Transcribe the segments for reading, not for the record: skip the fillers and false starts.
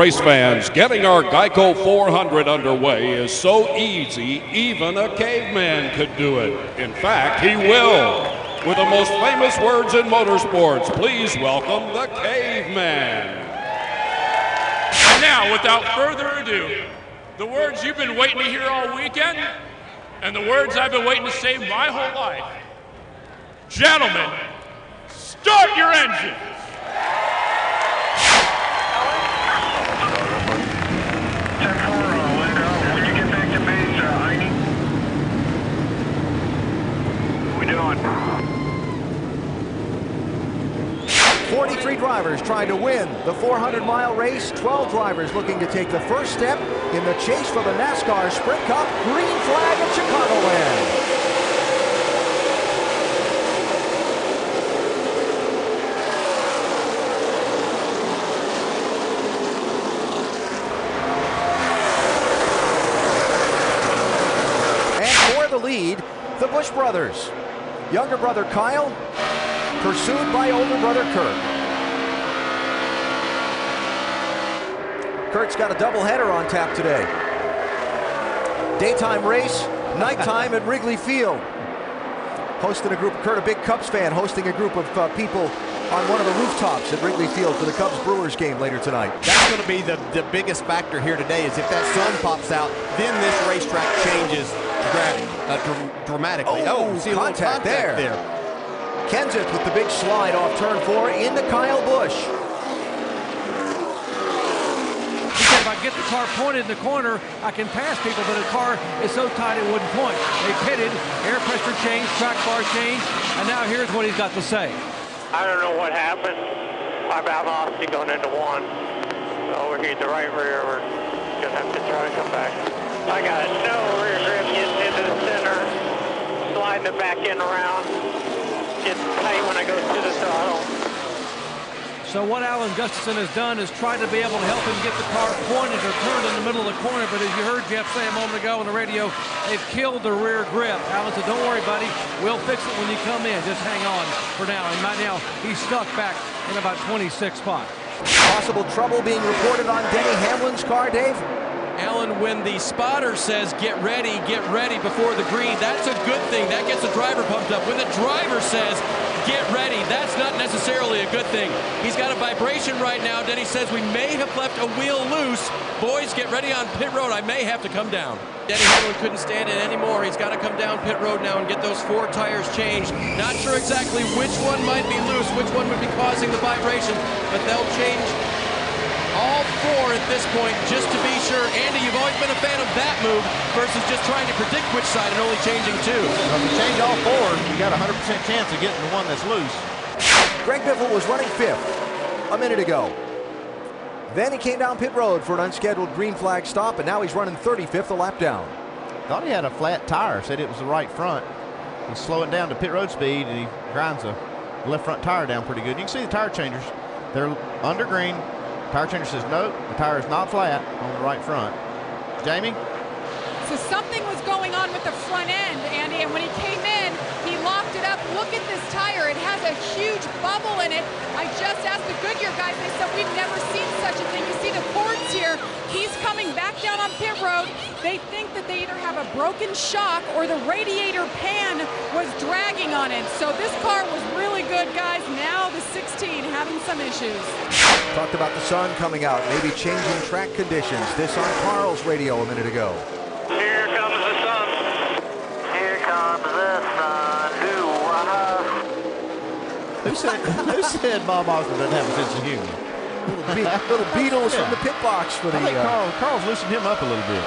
Race fans, getting our Geico 400 underway is so easy, even a caveman could do it. In fact, he will. With the most famous words in motorsports, please welcome the caveman. And now, without further ado, the words you've been waiting to hear all weekend, and the words I've been waiting to say my whole life. Gentlemen, start your engines! When you get back to base, Heine. What we doing? 43 drivers trying to win the 400-mile race. 12 drivers looking to take the first step in the chase for the Nascar Sprint Cup green flag at Chicagoland. The lead, the Busch brothers. Younger brother Kyle, pursued by older brother Kurt. Kurt's got a doubleheader on tap today. Daytime race, nighttime at Wrigley Field. Hosting a group, Kurt, a big Cubs fan, hosting a group of people on one of the rooftops at Wrigley Field for the Cubs-Brewers game later tonight. That's going to be the biggest factor here today, is if that sun pops out, then this racetrack changes dramatically. See contact there. Kenseth with the big slide off turn 4 into Kyle Busch. He said, if I get the car pointed in the corner, I can pass people, but the car is so tight it wouldn't point. They pitted, air pressure change, track bar change, and now here's what he's got to say. I don't know what happened. I about lost it going into one. Overheat the right rear. We're going to have to try to come back. I got no rear grip getting into the center. Sliding the back end around. Gets tight when I go to the throttle. So what Alan Gustafson has done is try to be able to help him get the car pointed or turned in the middle of the corner, but as you heard Jeff say a moment ago on the radio, they've killed the rear grip. Alan said, don't worry, buddy, we'll fix it when you come in. Just hang on for now. And right now, he's stuck back in about 26 spot. Possible trouble being reported on Denny Hamlin's car, Dave? Alan, when the spotter says get ready before the green, that's a good thing. That gets the driver pumped up. When the driver says get ready, that's not necessarily a good thing. He's got a vibration right now. Denny says we may have left a wheel loose. Boys, get ready on pit road. I may have to come down. Denny Hamlin couldn't stand it anymore. He's got to come down pit road now and get those 4 tires changed. Not sure exactly which one might be loose, which one would be causing the vibration, but they'll change all 4 at this point, just to be sure. Andy, you've always been a fan of that move versus just trying to predict which side and only changing 2. Well, if you change all 4, you got a 100% chance of getting the one that's loose. Greg Biffle was running 5th a minute ago. Then he came down pit road for an unscheduled green flag stop, and now he's running 35th a lap down. Thought he had a flat tire, said it was the right front. He's slowing down to pit road speed, and he grinds the left front tire down pretty good. You can see the tire changers. They're under green. Tire changer says no, the tire is not flat on the right front. Jamie? So something was going on with the front end, Andy, and when he came in, he locked it up. Look at this tire. It has a huge bubble in it. I just asked the Goodyear guys. They said we've never seen such a thing. You see the cords here. He's coming back down on pit road. They think that they either have a broken shock or the radiator pan was dragging on it. So this car was really good, guys. Now the 16 having some issues. Talked about the sun coming out, maybe changing track conditions. This on Carl's radio a minute ago. Here comes the sun. Here comes the sun. Who said Bob Osborne doesn't have a sense of humor? Little Beatles from the pit box for the... I think Carl's loosened him up a little bit.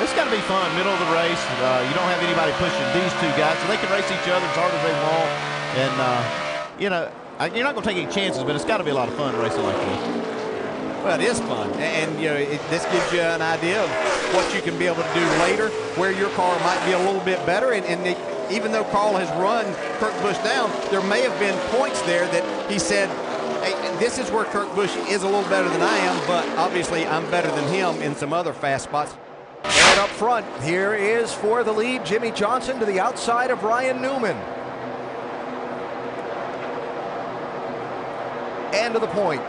It's got to be fun, middle of the race. You don't have anybody pushing these 2 guys, so they can race each other as hard as they want. And, you know, you're not going to take any chances, but it's got to be a lot of fun racing like this. Well, it is fun, and you know, this gives you an idea of what you can be able to do later, where your car might be a little bit better. And even though Carl has run Kurt Busch down, there may have been points there that he said, hey, this is where Kurt Busch is a little better than I am, but obviously I'm better than him in some other fast spots. And up front, here is for the lead, Jimmy Johnson to the outside of Ryan Newman. And to the point.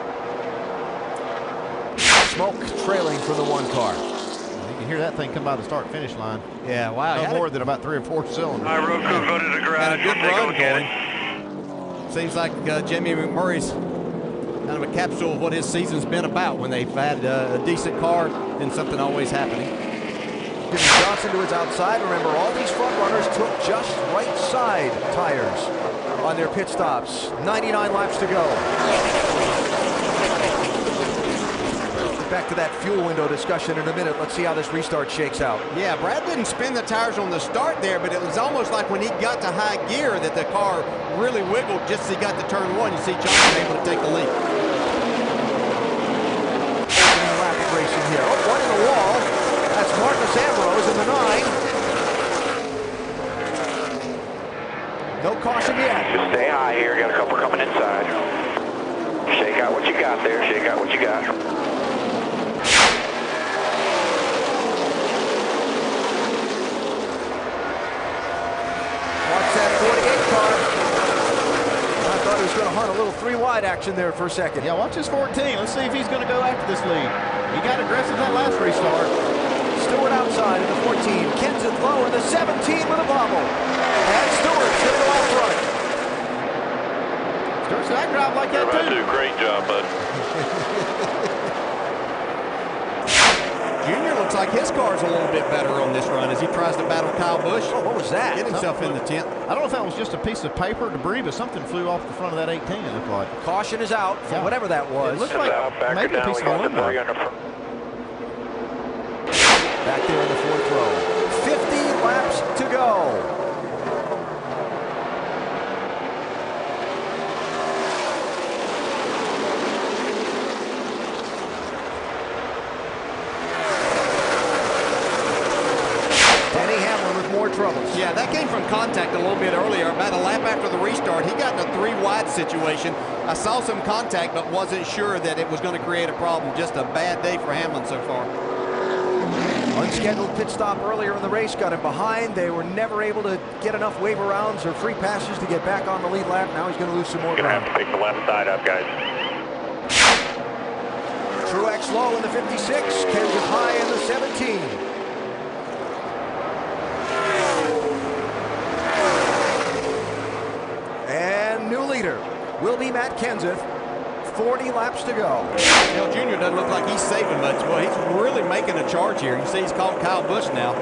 Smoke trailing from the one car. You can hear that thing come by the start-finish line. Yeah, wow. No more than about 3 or 4 cylinders. All right, road crew, go to the garage. Had a good We'll take a run look at it. going. Seems like Jimmy McMurray's kind of a capsule of what his season's been about. When they've had a decent car, then something always happening. Jimmy Johnson to his outside. Remember, all these front runners took just right side tires on their pit stops. 99 laps to go. Back to that fuel window discussion in a minute. Let's see how this restart shakes out. Yeah, Brad didn't spin the tires on the start there, but it was almost like when he got to high gear that the car really wiggled just as he got to turn one. You see Johnson able to take the lead. Opening rapid racing here. Oh, one in the wall. That's Marcus Ambrose in the 9. No caution yet. Just stay high here. Got a couple coming inside. Shake out what you got there. Shake out what you got. Going to hunt a little 3-wide action there for a second. Yeah, watch this 14. Let's see if he's going to go after this lead. He got aggressive that last restart. Stewart outside in the 14. Kenseth low in the 17 with a bobble. And Stewart's going to go out front. Stewart said, I drive like that too. Great job, bud. Junior looks like his car's a little bit better on this run as he tries to battle Kyle Busch. Oh, what was that? Get himself in the tent. I don't know if that was just a piece of paper debris, but something flew off the front of that 18, it looked like. Caution is out for whatever that was. It looked like maybe a piece of aluminum. Back there in the 4th row. 50 laps to go. Troubles. Yeah, that came from contact a little bit earlier. About a lap after the restart, he got in a 3-wide situation. I saw some contact, but wasn't sure that it was going to create a problem. Just a bad day for Hamlin so far. Unscheduled pit stop earlier in the race got him behind. They were never able to get enough waiver rounds or free passes to get back on the lead lap. Now he's going to lose some more ground. Gonna have to pick the left side up, guys. Truex low in the 56. Kenseth high in the 17. Will be Matt Kenseth. 40 laps to go. Dale Jr. doesn't look like he's saving much. Well, he's really making a charge here. You see he's caught Kyle Busch now.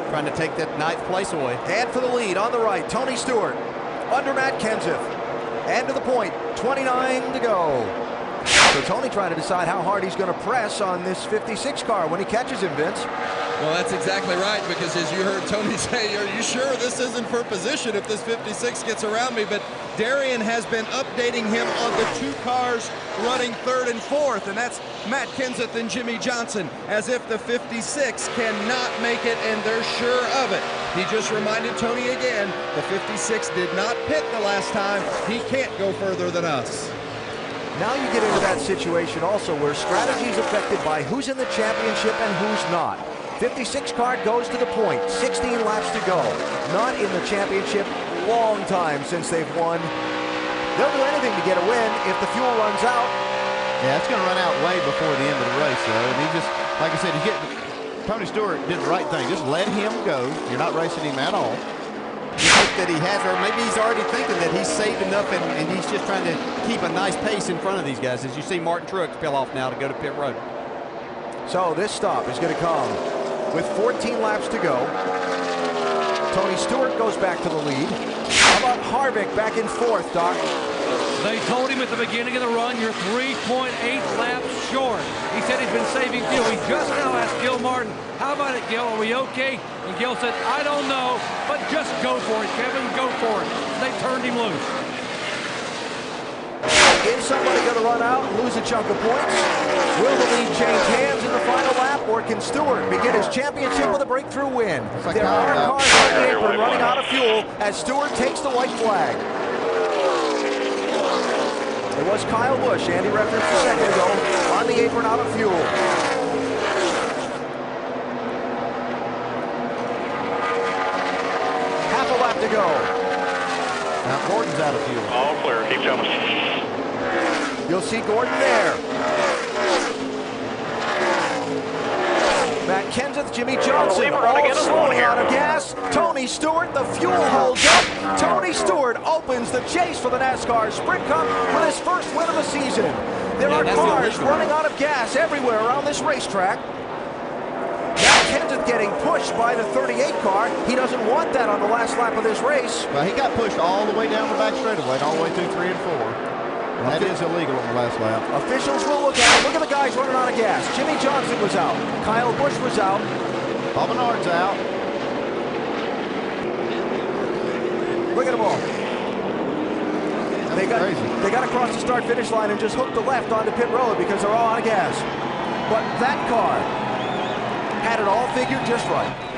Trying to take that 9th place away. And for the lead on the right, Tony Stewart under Matt Kenseth. And to the point, 29 to go. So Tony trying to decide how hard he's going to press on this 56 car when he catches him, Vince. Well, that's exactly right, because as you heard Tony say, are you sure this isn't for position if this 56 gets around me? But Darian has been updating him on the 2 cars running 3rd and 4th, and that's Matt Kenseth and Jimmy Johnson, as if the 56 cannot make it, and they're sure of it. He just reminded Tony again, the 56 did not pit the last time. He can't go further than us. Now you get into that situation also where strategy is affected by who's in the championship and who's not. 56 car goes to the point, 16 laps to go. Not in the championship, long time since they've won. They'll do anything to get a win if the fuel runs out. Yeah, it's going to run out way before the end of the race, though. And he just, like I said, Tony Stewart did the right thing. Just let him go. You're not racing him at all. You think that he has, or maybe he's already thinking that he's saved enough and he's just trying to keep a nice pace in front of these guys. As you see Martin Truex peel off now to go to pit road. So this stop is going to come with 14 laps to go. Tony Stewart goes back to the lead. How about Harvick back in 4th, Doc? They told him at the beginning of the run, you're 3.8 laps short. He said he's been saving fuel. He just now asked Gil Martin, how about it, Gil? Are we okay? And Gil said, I don't know, but just go for it, Kevin, go for it. They turned him loose. Is somebody going to run out and lose a chunk of points? Will the lead change hands in the final lap, or can Stewart begin his championship with a breakthrough win? There are cars on the apron running out of fuel as Stewart takes the white flag. It was Kyle Busch, Andy referenced a second ago, on the apron out of fuel. Half a lap to go. Now Gordon's out of fuel. All clear, keep coming. You'll see Gordon there. Matt Kenseth, Jimmy Johnson, all slowing out of gas. Tony Stewart, the fuel holds up. Tony Stewart opens the chase for the NASCAR Sprint Cup with his first win of the season. There are cars running out of gas everywhere around this racetrack. Matt Kenseth getting pushed by the 38 car. He doesn't want that on the last lap of this race. Well, he got pushed all the way down the back straightaway, all the way through 3 and 4. And that is illegal on the last lap. Officials will look at it. Look at the guys running out of gas. Jimmy Johnson was out. Kyle Busch was out. Paul Menard's out. Look at them all. They got across the start-finish line and just hooked the left onto pit road because they're all out of gas. But that car had it all figured just right.